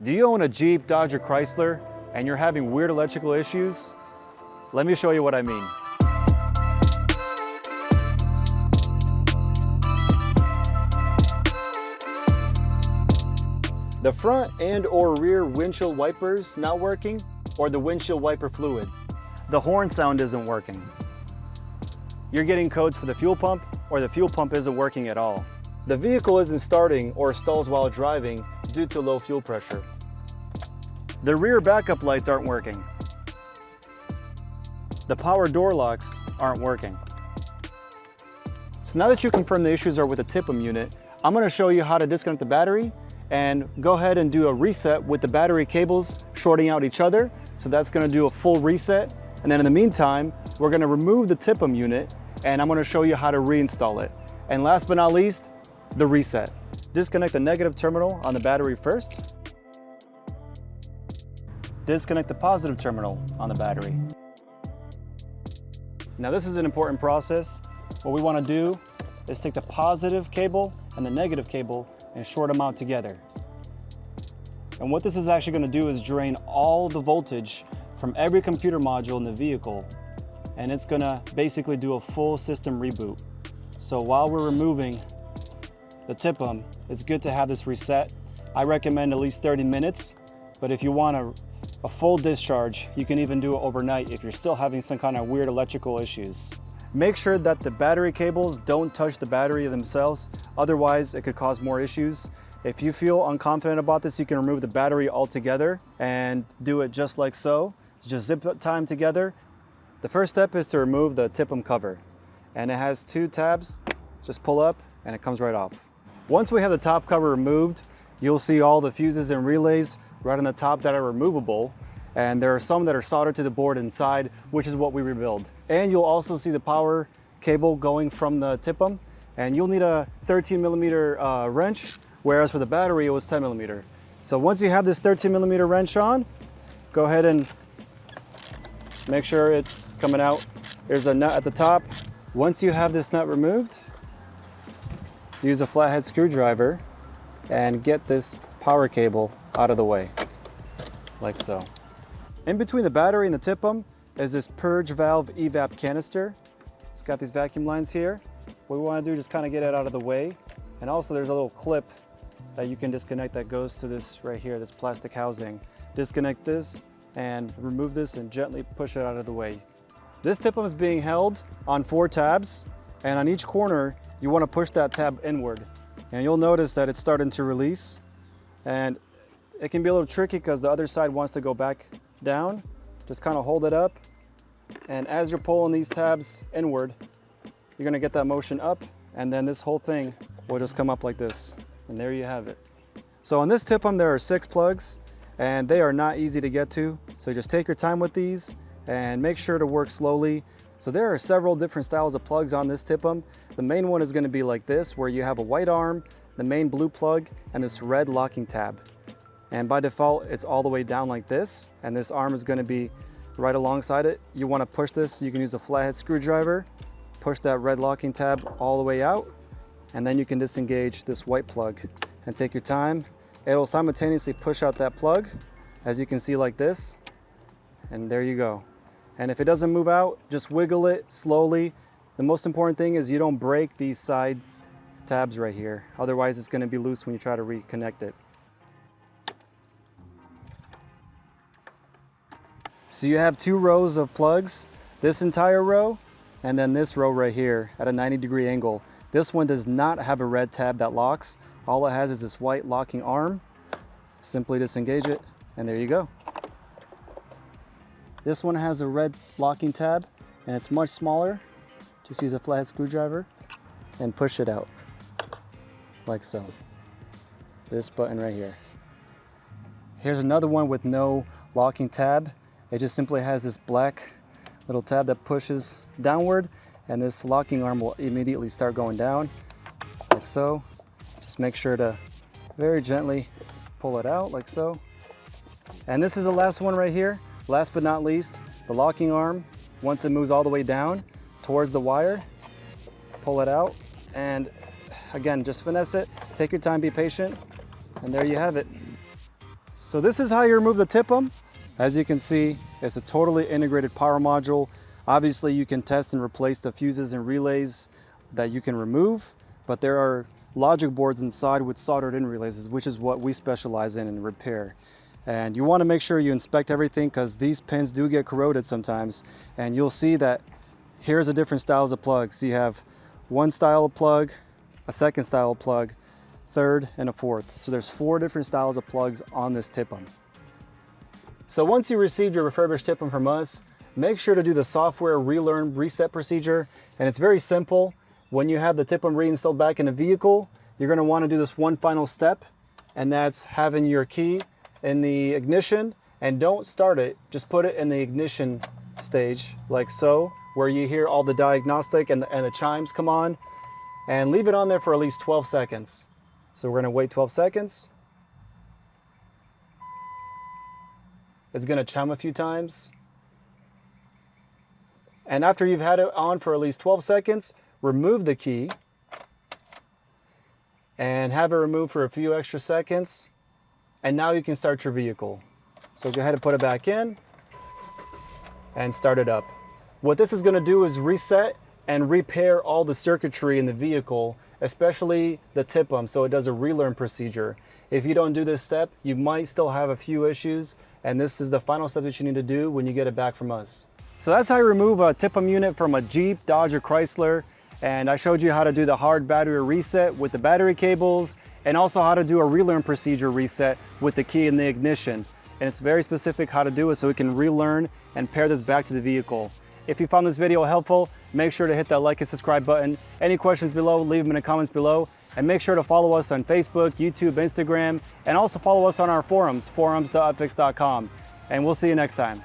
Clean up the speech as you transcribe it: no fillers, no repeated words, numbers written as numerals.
Do you own a Jeep, Dodge, or Chrysler and you're having weird electrical issues? Let me show you what I mean. The front and or rear windshield wipers not working, or the windshield wiper fluid. The horn sound isn't working. You're getting codes for the fuel pump, or the fuel pump isn't working at all. The vehicle isn't starting or stalls while driving due to low fuel pressure. The rear backup lights aren't working. The power door locks aren't working. So now that you confirm the issues are with the TIPM unit, I'm going to show you how to disconnect the battery and go ahead and do a reset with the battery cables shorting out each other. So that's going to do a full reset. And then in the meantime, we're going to remove the TIPM unit and I'm going to show you how to reinstall it. And last but not least, the reset. Disconnect the negative terminal on the battery first. Disconnect the positive terminal on the battery. Now this is an important process. What we want to do is take the positive cable and the negative cable and short them out together. And what this is actually going to do is drain all the voltage from every computer module in the vehicle, and it's going to basically do a full system reboot. So while we're removing the TIPM, it's good to have this reset. I recommend at least 30 minutes, but if you want a full discharge, you can even do it overnight if you're still having some kind of weird electrical issues. Make sure that the battery cables don't touch the battery themselves, otherwise it could cause more issues. If you feel unconfident about this, you can remove the battery altogether and do it just like so. Just zip tie them together. The first step is to remove the TIPM cover, and it has two tabs. Just pull up and it comes right off. Once we have the top cover removed, you'll see all the fuses and relays right on the top that are removable, and there are some that are soldered to the board inside, which is what we rebuild. And you'll also see the power cable going from the TIPM, and you'll need a 13mm wrench, whereas for the battery it was 10mm. So once you have this 13mm wrench on, go ahead and make sure it's coming out. There's a nut at the top. Once you have this nut removed, use a flathead screwdriver and get this power cable out of the way, like so. In between the battery and the TIPM is this purge valve evap canister. It's got these vacuum lines here. What we want to do is just kind of get it out of the way. And also there's a little clip that you can disconnect that goes to this right here, this plastic housing. Disconnect this and remove this and gently push it out of the way. This TIPM is being held on 4 tabs, and on each corner you want to push that tab inward. And you'll notice that it's starting to release, and it can be a little tricky because the other side wants to go back down. Just kind of hold it up, and as you're pulling these tabs inward, you're going to get that motion up, and then this whole thing will just come up like this, and there you have it. So on this TIPM there are 6 plugs, and they are not easy to get to, so just take your time with these and make sure to work slowly. So there are several different styles of plugs on this TIPM. The main one is going to be like this, where you have a white arm, the main blue plug, and this red locking tab. And by default, it's all the way down like this, and this arm is going to be right alongside it. You want to push this, you can use a flathead screwdriver, push that red locking tab all the way out, and then you can disengage this white plug and take your time. It'll simultaneously push out that plug, as you can see, like this, and there you go. And if it doesn't move out, just wiggle it slowly. The most important thing is you don't break these side tabs right here. Otherwise, it's going to be loose when you try to reconnect it. So you have 2 rows of plugs, this entire row, and then this row right here at a 90-degree angle. This one does not have a red tab that locks. All it has is this white locking arm. Simply disengage it, and there you go. This one has a red locking tab, and it's much smaller. Just use a flathead screwdriver and push it out, like so. This button right here. Here's another one with no locking tab. It just simply has this black little tab that pushes downward, and this locking arm will immediately start going down, like so. Just make sure to very gently pull it out, like so. And this is the last one right here. Last but not least, the locking arm, once it moves all the way down towards the wire, pull it out, and again, just finesse it, take your time, be patient, and there you have it. So this is how you remove the TIPM. As you can see, it's a totally integrated power module. Obviously you can test and replace the fuses and relays that you can remove, but there are logic boards inside with soldered in relays, which is what we specialize in repair. And you want to make sure you inspect everything because these pins do get corroded sometimes. And you'll see that here's the different styles of plugs. You have one style of plug, a second style of plug, third, and a fourth. So there's 4 different styles of plugs on this TIPM. So once you received your refurbished TIPM from us, make sure to do the software relearn reset procedure. And it's very simple. When you have the TIPM reinstalled back in the vehicle, you're going to want to do this one final step, and that's having your key in the ignition, and don't start it, just put it in the ignition stage like so, where you hear all the diagnostic and the chimes come on, and leave it on there for at least 12 seconds. So we're going to wait 12 seconds. It's going to chime a few times. And after you've had it on for at least 12 seconds, remove the key and have it removed for a few extra seconds. And now you can start your vehicle. So go ahead and put it back in and start it up. What this is going to do is reset and repair all the circuitry in the vehicle, especially the TIPM, so it does a relearn procedure. If you don't do this step, you might still have a few issues, and this is the final step that you need to do when you get it back from us. So that's how you remove a TIPM unit from a Jeep, Dodge, or Chrysler. And I showed you how to do the hard battery reset with the battery cables, and also how to do a relearn procedure reset with the key in the ignition. And it's very specific how to do it so we can relearn and pair this back to the vehicle. If you found this video helpful, make sure to hit that like and subscribe button. Any questions below, leave them in the comments below. And make sure to follow us on Facebook, YouTube, Instagram, and also follow us on our forums, forums.upfix.com. And we'll see you next time.